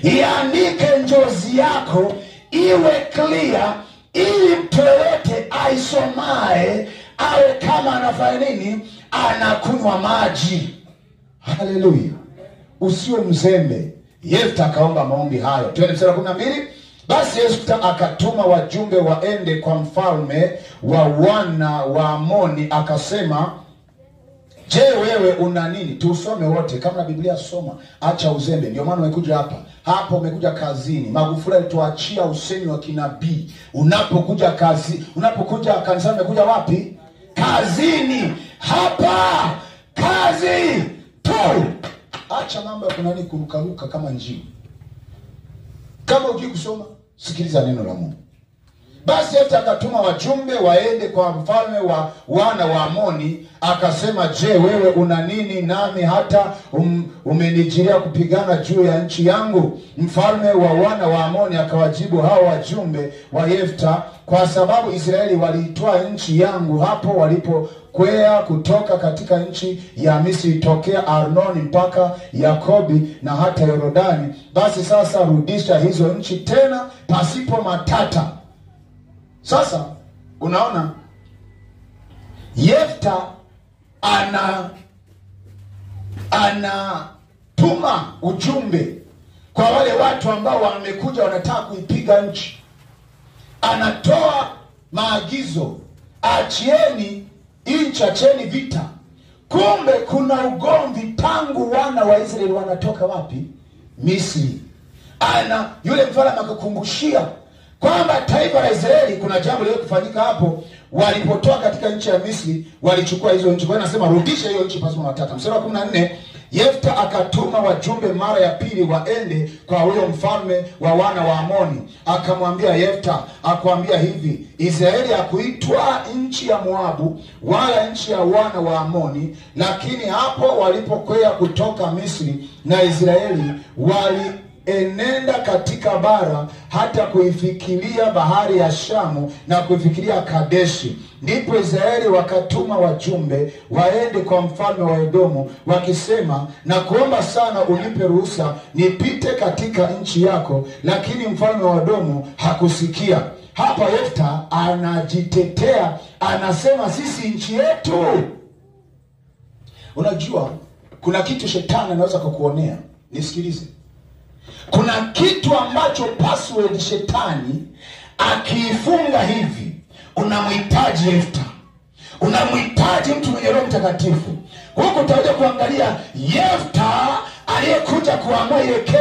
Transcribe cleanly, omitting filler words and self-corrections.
iandike njozi yako iwe clear, ili mtu yoyote aisomae awe kama anafanya nini? Anakunywa maji. Haleluya. Usiwe mzembe. Yefta akaomba maombi hayo. Twende mstari wa 12. Basi Yefta akatuma wajumbe waende kwa mfalme wa wana wa Amoni, akasema, je, wewe una nini? Tusome wote kama na Biblia, soma, acha uzembe. Ndio maana umekuja hapa. Hapo umekuja kazini. Magufuli alituachia usemi wa kinabii. Unapokuja kanisani umekuja wapi? Kazini. Hapa kazi tu. Acha mambo ya kunani kurukaruka kama njini. Kama hujui kusoma, sikiliza neno la Mungu. Basi Yefta akatuma wajumbe waende kwa mfalme wa wana wa Amoni, akasema, je, wewe una nini nami hata umenijiria kupigana juu ya nchi yangu? Mfalme wa wana wa Amoni akawajibu hao wajumbe wa Yefta, kwa sababu Israeli waliitoa nchi yangu hapo walipokwea kutoka katika nchi ya Misri, tokea Arnoni mpaka Yakobi na hata Yorodani. Basi sasa rudisha hizo nchi tena pasipo matata. Sasa unaona Yefta anatuma ujumbe kwa wale watu ambao wamekuja wanataka kuipiga nchi. Anatoa maagizo, achieni nchi, acheni vita. Kumbe kuna ugomvi tangu wana wa Israeli wanatoka wapi? Misri. Yule mfalme akakumbushia kwamba taifa la Israeli kuna jambo lile kufanyika hapo walipotoa katika nchi ya Misri, walichukua hizo nchi. Kwa hiyo nasema rudisha hiyo nchi pasipo matata. Mstari wa 14, Yefta akatuma wajumbe mara ya pili waende kwa huyo mfalme wa wana wa Amoni, akamwambia Yefta, akwambia hivi, Israeli hakuitwa nchi ya Moabu wala nchi ya wana wa Amoni, lakini hapo walipokwea kutoka Misri na Israeli enenda katika bara hata kuifikiria bahari ya Shamu na kuifikiria Kadeshi. Ndipo Israeli wakatuma wajumbe waende kwa mfalme wa Edomu, wakisema, na kuomba sana unipe ruhusa nipite katika nchi yako. Lakini mfalme wa Edomu hakusikia. Hapa Yefta anajitetea, anasema sisi nchi yetu. Unajua kuna kitu shetani anaweza kukuonea. Nisikilize. Kuna kitu ambacho password shetani akiifunga hivi, unamhitaji Yefta, unamhitaji mtu mwenye Roho Mtakatifu. Huko utakuja kuangalia Yefta aliyekuja kuamua ile kesi.